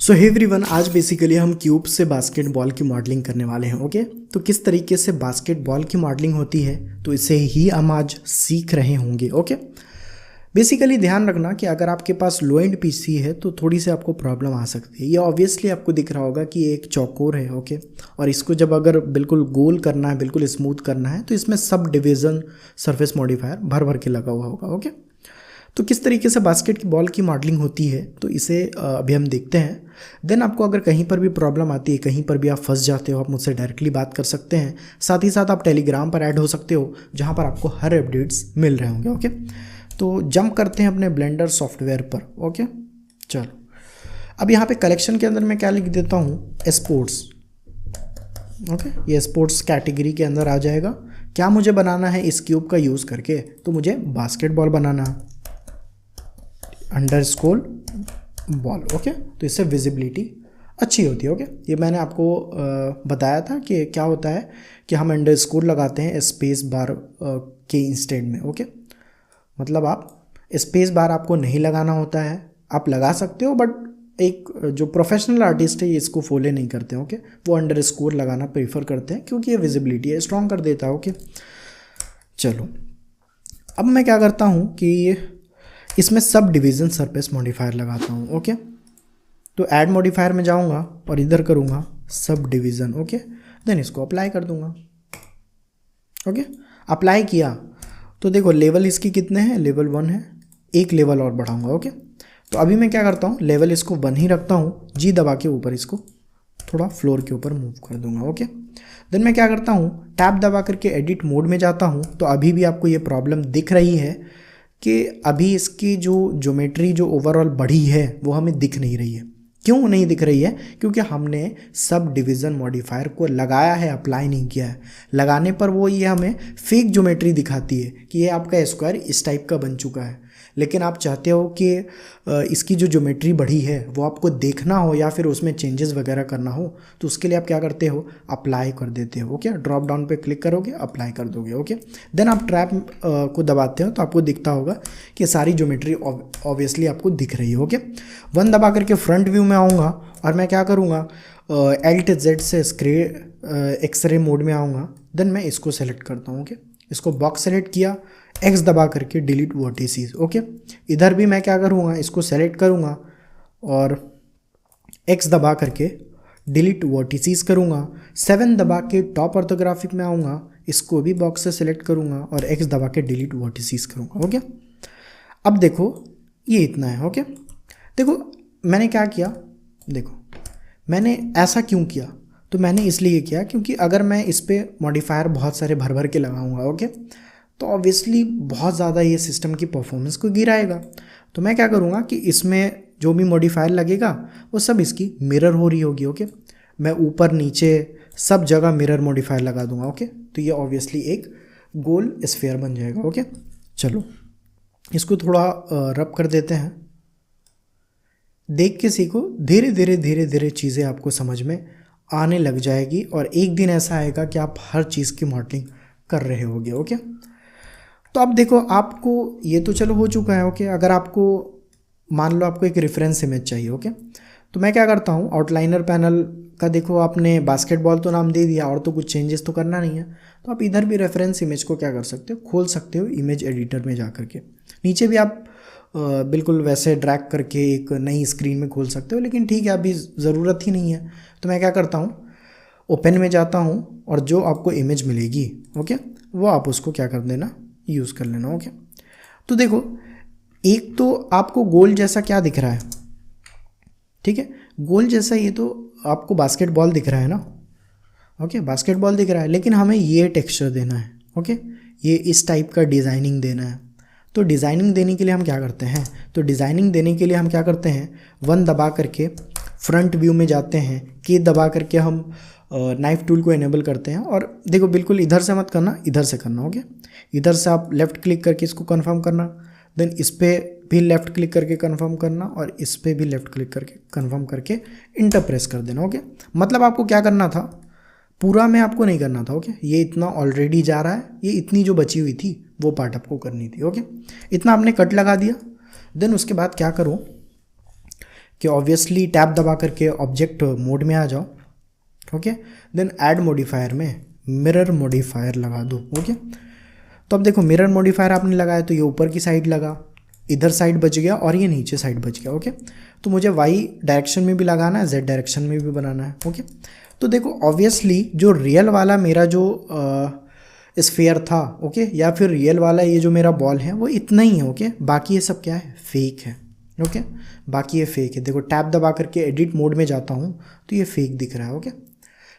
सो hey everyone, आज basically हम cube से बास्केटबॉल की मॉडलिंग करने वाले हैं। ओके, तो किस तरीके से बास्केटबॉल की मॉडलिंग होती है तो इसे ही हम आज सीख रहे होंगे। ओके, बेसिकली ध्यान रखना कि अगर आपके पास लो एंड पीसी है तो थोड़ी सी आपको प्रॉब्लम आ सकती है। ये ऑब्वियसली आपको दिख रहा होगा कि ये एक चौकोर है। ओके, और इसको जब अगर बिल्कुल गोल करना है, बिल्कुल स्मूथ करना है, तो इसमें सब डिवीज़न सरफेस मॉडिफायर भर भर के लगा हुआ होगा। ओके, तो किस तरीके से बास्केट की बॉल की मॉडलिंग होती है तो इसे अभी हम देखते हैं। देन आपको अगर कहीं पर भी प्रॉब्लम आती है, कहीं पर भी आप फंस जाते हो, आप मुझसे डायरेक्टली बात कर सकते हैं। साथ ही साथ आप टेलीग्राम पर ऐड हो सकते हो, जहाँ पर आपको हर अपडेट्स मिल रहे होंगे। ओके, तो जंप करते हैं अपने ब्लेंडर सॉफ्टवेयर पर। ओके, चलो अब यहाँ पे कलेक्शन के अंदर मैं क्या लिख देता हूँ, स्पोर्ट्स। ओके, ये स्पोर्ट्स कैटेगरी के अंदर आ जाएगा। क्या मुझे बनाना है इस क्यूब का यूज़ करके, तो मुझे बास्केटबॉल बनाना है, अंडरस्कोर बॉल। ओके, तो इससे विजिबिलिटी अच्छी होती है। ओके, ये मैंने आपको बताया था कि क्या होता है कि हम अंडरस्कोर लगाते हैं स्पेस बार के इंस्टेंट में। ओके, मतलब आप स्पेस बार आपको नहीं लगाना होता है, आप लगा सकते हो, बट एक जो प्रोफेशनल आर्टिस्ट है ये इसको फॉलो नहीं करते हैं। ओके, वो अंडरस्कोर लगाना प्रेफर करते हैं क्योंकि ये विजिबिलिटी है स्ट्रॉन्ग कर देता है। ओके, चलो अब मैं क्या करता हूँ कि इसमें सब डिवीज़न सरफेस मॉडिफायर लगाता हूँ। ओके, तो ऐड मॉडिफायर में जाऊँगा और इधर करूँगा सब डिवीज़न। ओके, देन इसको अप्लाई कर दूँगा। ओके, अप्लाई किया तो देखो लेवल इसकी कितने हैं, लेवल 1 है, एक लेवल और बढ़ाऊँगा। ओके, तो अभी मैं क्या करता हूँ, लेवल इसको 1 ही रखता हूँ, जी दबा के ऊपर इसको थोड़ा फ्लोर के ऊपर मूव कर दूँगा। ओके, देन मैं क्या करता हूँ, टैब दबा करके एडिट मोड में जाता हूँ। तो अभी भी आपको ये प्रॉब्लम दिख रही है कि अभी इसकी जो ज्योमेट्री जो ओवरऑल बढ़ी है वो हमें दिख नहीं रही है। क्यों नहीं दिख रही है? क्योंकि हमने सब डिवीज़न मॉडिफायर को लगाया है, अप्लाई नहीं किया है। लगाने पर वो ये हमें फेक ज्योमेट्री दिखाती है कि ये आपका स्क्वायर इस टाइप का बन चुका है। लेकिन आप चाहते हो कि इसकी जो ज्योमेट्री बढ़ी है वो आपको देखना हो या फिर उसमें चेंजेस वगैरह करना हो, तो उसके लिए आप क्या करते हो, अप्लाई कर देते हो। ओके, ड्रॉप डाउन पे क्लिक करोगे, अप्लाई कर दोगे। ओके, देन आप ट्रैप को दबाते हो तो आपको दिखता होगा कि सारी ज्योमेट्री ऑब्वियसली आपको दिख रही है। ओके, 1 दबा करके फ्रंट व्यू में आऊँगा और मैं क्या करूँगा, Alt+Z से एक्सरे मोड में आऊँगा। देन मैं इसको सेलेक्ट करता हूँ। ओके, इसको बॉक्स सेलेक्ट किया, X दबा करके डिलीट वर्टिसेस। ओके, इधर भी मैं क्या करूँगा, इसको सेलेक्ट करूँगा और X दबा करके डिलीट वर्टिसेस करूँगा। 7 दबा के टॉप ऑर्थोग्राफिक में आऊँगा, इसको भी बॉक्स से सेलेक्ट करूँगा और X दबा के डिलीट वर्टिसेस करूँगा। ओके, अब देखो ये इतना है। ओके, देखो मैंने क्या किया, देखो मैंने ऐसा क्यों किया, तो मैंने इसलिए किया क्योंकि अगर मैं इस पर मॉडिफायर बहुत सारे भर भर के लगाऊंगा, ओके, तो ऑब्वियसली बहुत ज़्यादा ये सिस्टम की परफॉर्मेंस को गिराएगा। तो मैं क्या करूँगा कि इसमें जो भी मॉडिफायर लगेगा वो सब इसकी मिरर हो रही होगी। ओके, मैं ऊपर नीचे सब जगह मिरर मॉडिफायर लगा दूंगा। ओके, तो ये ऑब्वियसली एक गोल स्फीयर बन जाएगा। ओके, चलो इसको थोड़ा रब कर देते हैं, देख के सीखो, धीरे धीरे धीरे धीरे चीज़ें आपको समझ में आने लग जाएगी और एक दिन ऐसा आएगा कि आप हर चीज़ की मॉडलिंग कर रहे होगे। ओके, तो अब देखो आपको ये तो चलो हो चुका है। ओके, अगर आपको मान लो आपको एक रेफरेंस इमेज चाहिए। ओके, तो मैं क्या करता हूँ, आउटलाइनर पैनल का देखो आपने बास्केटबॉल तो नाम दे दिया और तो कुछ चेंजेस तो करना नहीं है, तो आप इधर भी रेफरेंस इमेज को क्या कर सकते हो, खोल सकते हो इमेज एडिटर में जा करके। नीचे भी आप बिल्कुल वैसे ड्रैग करके एक नई स्क्रीन में खोल सकते हो, लेकिन ठीक है अभी ज़रूरत ही नहीं है। तो मैं क्या करता हूँ, ओपन में जाता हूँ और जो आपको इमेज मिलेगी, ओके, वो आप उसको क्या कर देना, यूज़ कर लेना। ओके, तो देखो एक तो आपको गोल जैसा क्या दिख रहा है, ठीक है, गोल जैसा ये तो आपको बास्केटबॉल दिख रहा है ना। ओके, बास्केटबॉल दिख रहा है, लेकिन हमें ये टेक्सचर देना है। ओके, ये इस टाइप का डिज़ाइनिंग देना है। तो डिज़ाइनिंग देने के लिए हम क्या करते हैं, तो डिज़ाइनिंग देने के लिए हम क्या करते हैं, 1 दबा करके फ्रंट व्यू में जाते हैं, की दबा करके हम नाइफ टूल को इनेबल करते हैं और देखो बिल्कुल इधर से मत करना, इधर से करना। ओके, इधर से आप लेफ़्ट क्लिक करके इसको कंफर्म करना, देन इस पर भी लेफ़्ट क्लिक करके कंफर्म करना और इस पर भी लेफ़्ट क्लिक करके कंफर्म करके इंटर प्रेस कर देना। ओके, मतलब आपको क्या करना था, पूरा में आपको नहीं करना था। ओके, ये इतना ऑलरेडी जा रहा है, ये इतनी जो बची हुई थी वो पार्ट आपको करनी थी। ओके, इतना आपने कट लगा दिया। देन उसके बाद क्या करो कि ऑब्वियसली टैब दबा करके ऑब्जेक्ट मोड में आ जाओ। ओके, देन ऐड मॉडिफायर में मिरर मॉडिफायर लगा दो। ओके, तो अब देखो मिरर मॉडिफायर आपने लगाया तो ये ऊपर की साइड लगा, इधर साइड बच गया और ये नीचे साइड बच गया। ओके, तो मुझे वाई डायरेक्शन में भी लगाना है, जेड डायरेक्शन में भी बनाना है। ओके, तो देखो ऑब्वियसली जो रियल वाला मेरा जो स्फीयर था, ओके, या फिर रियल वाला ये जो मेरा बॉल है वो इतना ही है। ओके, बाकी ये सब क्या है, फेक है। ओके, बाकी ये फेक है। देखो टैब दबा करके एडिट मोड में जाता हूँ तो ये फेक दिख रहा है। ओके,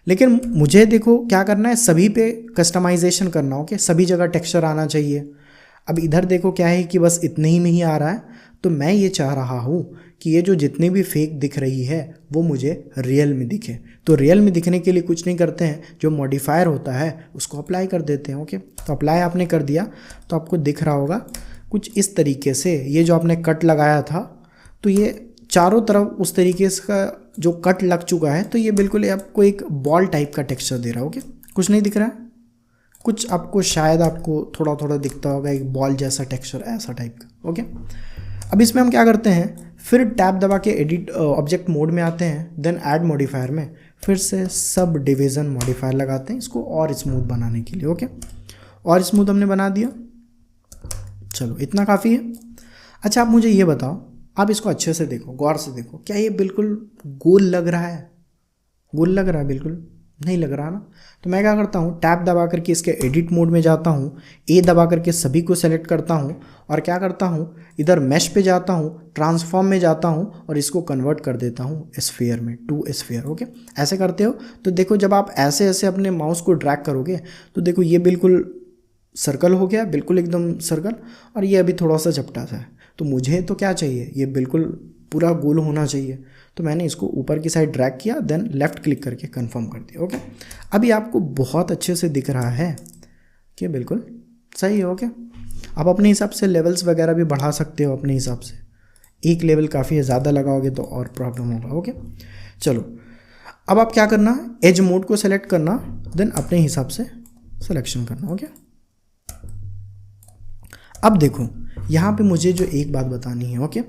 लेकिन मुझे देखो क्या करना है, सभी पे कस्टमाइजेशन करना। ओके, सभी जगह टेक्सचर आना चाहिए। अब इधर देखो क्या है कि बस इतने ही में ही आ रहा है, तो मैं ये चाह रहा हूँ कि ये जो जितनी भी फेक दिख रही है वो मुझे रियल में दिखे। तो रियल में दिखने के लिए कुछ नहीं करते हैं, जो मॉडिफायर होता है उसको अप्लाई कर देते हैं। ओके, तो अप्लाई आपने कर दिया तो आपको दिख रहा होगा कुछ इस तरीके से। ये जो आपने कट लगाया था तो ये चारों तरफ उस तरीके से का जो कट लग चुका है, तो ये बिल्कुल आपको एक बॉल टाइप का टेक्सचर दे रहा है। ओके, कुछ नहीं दिख रहा है, कुछ आपको शायद आपको थोड़ा थोड़ा दिखता होगा एक बॉल जैसा टेक्सचर, ऐसा टाइप का। ओके, अब इसमें हम क्या करते हैं, फिर टैब दबा के एडिट ऑब्जेक्ट मोड में आते हैं, देन ऐड मॉडिफायर में फिर से सब डिवीज़न मॉडिफायर लगाते हैं इसको और स्मूथ बनाने के लिए। ओके, और स्मूथ हमने बना दिया, चलो इतना काफ़ी है। अच्छा, आप मुझे ये बताओ, आप इसको अच्छे से देखो, गौर से देखो, क्या ये बिल्कुल गोल लग रहा है? गोल लग रहा है? बिल्कुल नहीं लग रहा ना। तो मैं क्या करता हूँ, टैब दबा करके इसके एडिट मोड में जाता हूँ, ए दबा करके सभी को सेलेक्ट करता हूँ और क्या करता हूँ, इधर मैश पे जाता हूँ, ट्रांसफॉर्म में जाता हूँ और इसको कन्वर्ट कर देता हूँ स्फीयर में, टू स्फीयर। ओके, ऐसे करते हो तो देखो जब आप ऐसे ऐसे अपने माउस को ड्रैग करोगे तो देखो ये बिल्कुल सर्कल हो गया, बिल्कुल एकदम सर्कल, और ये अभी थोड़ा सा चपटा सा है। तो मुझे तो क्या चाहिए, ये बिल्कुल पूरा गोल होना चाहिए। तो मैंने इसको ऊपर की साइड ड्रैग किया, देन लेफ़्ट क्लिक करके कंफर्म कर दिया। ओके, अभी आपको बहुत अच्छे से दिख रहा है कि बिल्कुल सही है। ओके, आप अपने हिसाब से लेवल्स वगैरह भी बढ़ा सकते हो अपने हिसाब से। एक लेवल काफ़ी ज़्यादा लगाओगे तो और प्रॉब्लम होगा। ओके, चलो अब आप क्या करना, एज मोड को सेलेक्ट करना, देन अपने हिसाब से सिलेक्शन करना। ओके, अब देखो यहाँ पे मुझे जो एक बात बतानी है। ओके,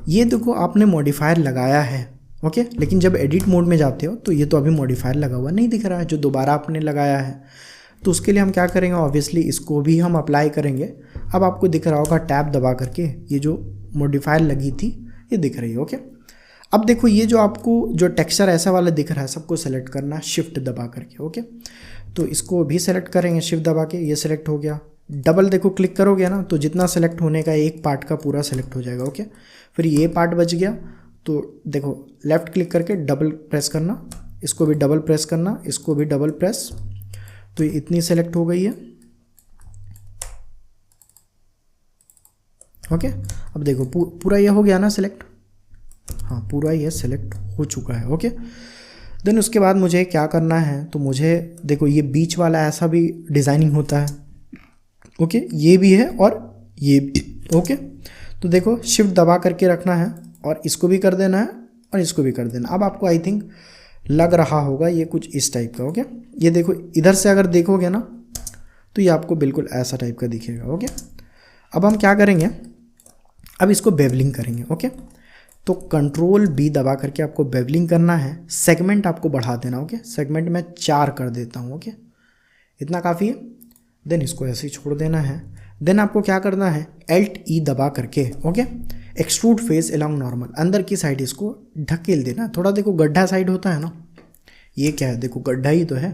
ये देखो आपने मॉडिफायर लगाया है। ओके, लेकिन जब एडिट मोड में जाते हो तो ये तो अभी मॉडिफायर लगा हुआ नहीं दिख रहा है जो दोबारा आपने लगाया है। तो उसके लिए हम क्या करेंगे, ऑब्वियसली इसको भी हम अप्लाई करेंगे। अब आपको दिख रहा होगा टैब दबा करके ये जो मॉडिफायर लगी थी ये दिख रही है। ओके, अब देखो ये जो आपको जो टेक्सचर ऐसा वाला दिख रहा है सबको सेलेक्ट करना है शिफ्ट दबा करके। ओके, तो इसको भी सेलेक्ट करेंगे शिफ्ट दबा के, ये सेलेक्ट हो गया। डबल देखो क्लिक करोगे ना तो जितना सेलेक्ट होने का एक पार्ट का पूरा सेलेक्ट हो जाएगा। ओके, फिर ये पार्ट बच गया तो देखो लेफ़्ट क्लिक करके डबल प्रेस करना, इसको भी डबल प्रेस करना, इसको भी डबल प्रेस, तो ये इतनी सेलेक्ट हो गई है। ओके, अब देखो पूरा ये हो गया ना सेलेक्ट, हाँ पूरा ये सेलेक्ट हो चुका है। ओके, देन उसके बाद मुझे क्या करना है, तो मुझे देखो ये बीच वाला ऐसा भी डिज़ाइनिंग होता है। ओके, ये भी है और ये भी। ओके, तो देखो शिफ्ट दबा करके रखना है और इसको भी कर देना है और इसको भी कर देना। अब आपको आई थिंक लग रहा होगा ये कुछ इस टाइप का। ओके, ये देखो इधर से अगर देखोगे ना तो ये आपको बिल्कुल ऐसा टाइप का दिखेगा। ओके, अब हम क्या करेंगे, अब इसको बेवलिंग करेंगे। ओके, तो कंट्रोल बी दबा करके आपको बेवलिंग करना है, सेगमेंट आपको बढ़ा देना। ओके, सेगमेंट में 4 कर देता हूँ। ओके, इतना काफ़ी है। देन इसको ऐसे ही छोड़ देना है। देन आपको क्या करना है, Alt E दबा करके okay extrude face along normal, अंदर की साइड इसको ढकेल देना। थोड़ा देखो गड्ढा साइड होता है ना, ये क्या है देखो गड्ढा ही तो है,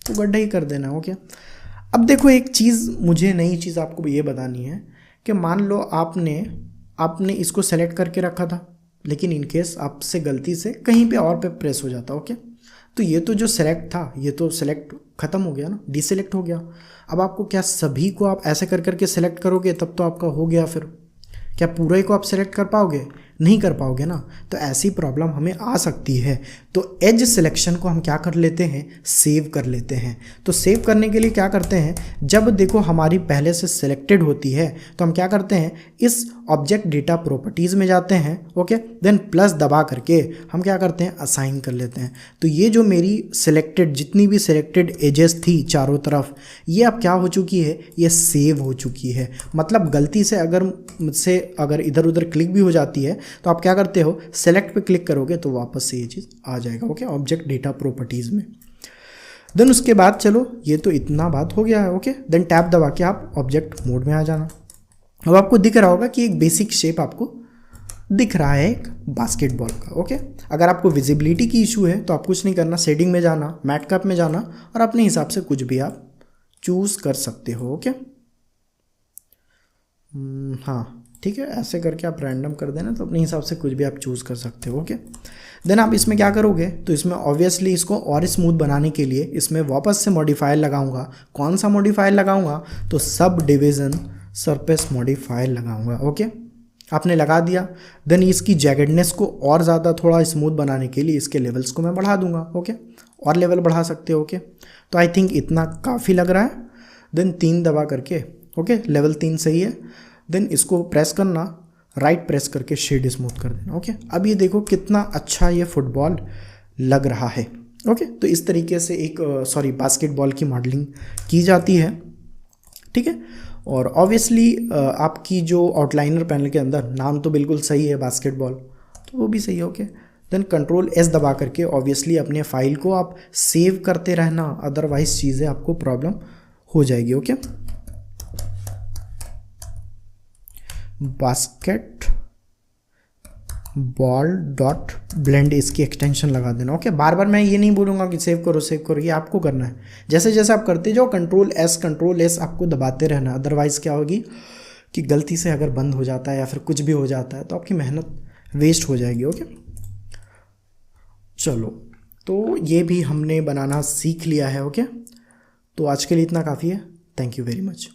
तो गड्ढा ही कर देना। ओके, अब देखो एक चीज़ मुझे नई चीज़ आपको ये बतानी है कि मान लो आपने इसको सेलेक्ट करके रखा था, लेकिन इनकेस आपसे गलती से कहीं पे और पे प्रेस हो जाता। ओके, तो ये तो जो सेलेक्ट था ये तो सेलेक्ट ख़त्म हो गया ना, डिसेलेक्ट हो गया। अब आपको क्या सभी को आप ऐसे कर करके सेलेक्ट करोगे तब तो आपका हो गया, फिर क्या पूरे को आप सेलेक्ट कर पाओगे? नहीं कर पाओगे ना। तो ऐसी प्रॉब्लम हमें आ सकती है। तो एज सिलेक्शन को हम क्या कर लेते हैं, सेव कर लेते हैं। तो सेव करने के लिए क्या करते हैं, जब देखो हमारी पहले से सिलेक्टेड होती है तो हम क्या करते हैं, इस ऑब्जेक्ट डेटा प्रॉपर्टीज़ में जाते हैं। ओके, देन प्लस दबा करके हम क्या करते हैं, असाइन कर लेते हैं। तो ये जो मेरी सिलेक्टेड जितनी भी सिलेक्टेड एजेस थी चारों तरफ, ये अब क्या हो चुकी है, ये सेव हो चुकी है। मतलब गलती से अगर मुझसे अगर इधर उधर क्लिक भी हो जाती है तो आप क्या करते हो, सेलेक्ट पे क्लिक करोगे तो वापस से ये चीज़ आ जाएगा। ओके, ऑब्जेक्ट डेटा प्रॉपर्टीज़ में। देन उसके बाद चलो ये तो इतना बात हो गया है। ओके, देन टैब दबा के आप ऑब्जेक्ट मोड में आ जाना। अब आपको दिख रहा होगा कि एक बेसिक शेप आपको दिख रहा है एक बास्केटबॉल का। ओके, अगर आपको विजिबिलिटी की इशू है तो आप कुछ नहीं करना, शेडिंग में जाना, मैट कप में जाना और अपने हिसाब से कुछ भी आप चूज़ कर सकते हो। ओके, हाँ ठीक है, ऐसे करके आप रैंडम कर देना तो अपने हिसाब से कुछ भी आप चूज़ कर सकते हो। ओके, देन आप इसमें क्या करोगे, तो इसमें ऑब्वियसली इसको और स्मूथ बनाने के लिए इसमें वापस से मॉडिफायर लगाऊंगा। कौन सा मॉडिफायर लगाऊंगा, तो सब डिवीज़न सरफेस मॉडिफायर लगाऊंगा। ओके, आपने लगा दिया। देन इसकी जैकेडनेस को और ज़्यादा थोड़ा स्मूथ बनाने के लिए इसके लेवल्स को मैं बढ़ा दूंगा। ओके, और लेवल बढ़ा सकते हो। ओके, तो आई थिंक इतना काफ़ी लग रहा है। देन 3 दबा करके, ओके, लेवल 3 सही है। देन इसको प्रेस करना, राइट प्रेस करके शेड स्मूथ कर देना। ओके, अब ये देखो कितना अच्छा ये फुटबॉल लग रहा है। ओके, तो इस तरीके से एक बास्केटबॉल की मॉडलिंग की जाती है। ठीक है, और ऑब्वियसली आपकी जो आउटलाइनर पैनल के अंदर नाम तो बिल्कुल सही है बास्केटबॉल, तो वो भी सही है। ओके, देन कंट्रोल एस दबा करके ऑब्वियसली अपने फाइल को आप सेव करते रहना, अदरवाइज चीज़ें आपको प्रॉब्लम हो जाएगी। Okay, basket ball dot blend इसकी एक्सटेंशन लगा देना। ओके, बार बार मैं ये नहीं बोलूँगा कि सेव करो, ये आपको करना है। जैसे जैसे आप करते जाओ कंट्रोल एस आपको दबाते रहना, अदरवाइज़ क्या होगी कि गलती से अगर बंद हो जाता है या फिर कुछ भी हो जाता है तो आपकी मेहनत वेस्ट हो जाएगी। ओके, चलो, तो ये भी हमने बनाना सीख लिया है। ओके, तो आज के लिए इतना काफ़ी है। Thank you very much.